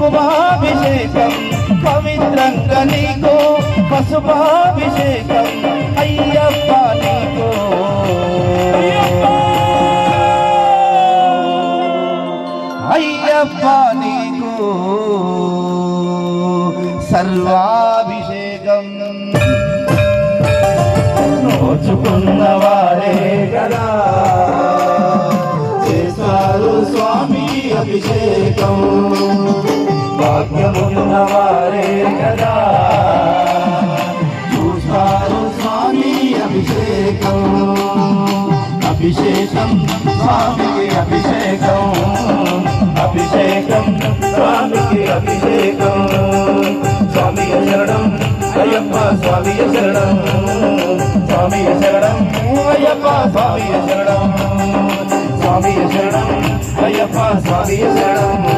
కుంకుమాభిషేకం పవిత్రంగా నీకు పసుపాభిషేకం అయ్యప్ప నీకు అయ్యప్ప నీకు సర్వాభిషేకం నోచుకున్నవారే కదా చేస్తారు స్వామి అభిషేకం భాగ్యమున్నవారే కదా చూస్తారు స్వామి అభిషేకం అభిషేకం స్వామికి అభిషేకం అభిషేకం స్వామికి అభిషేకం స్వామియ శరణం అయ్యప్ప స్వామియ శరణం స్వామియ శరణం అయ్యప్ప స్వామియ శరణం స్వామియ శరణం అయ్యప్ప స్వామియ శరణం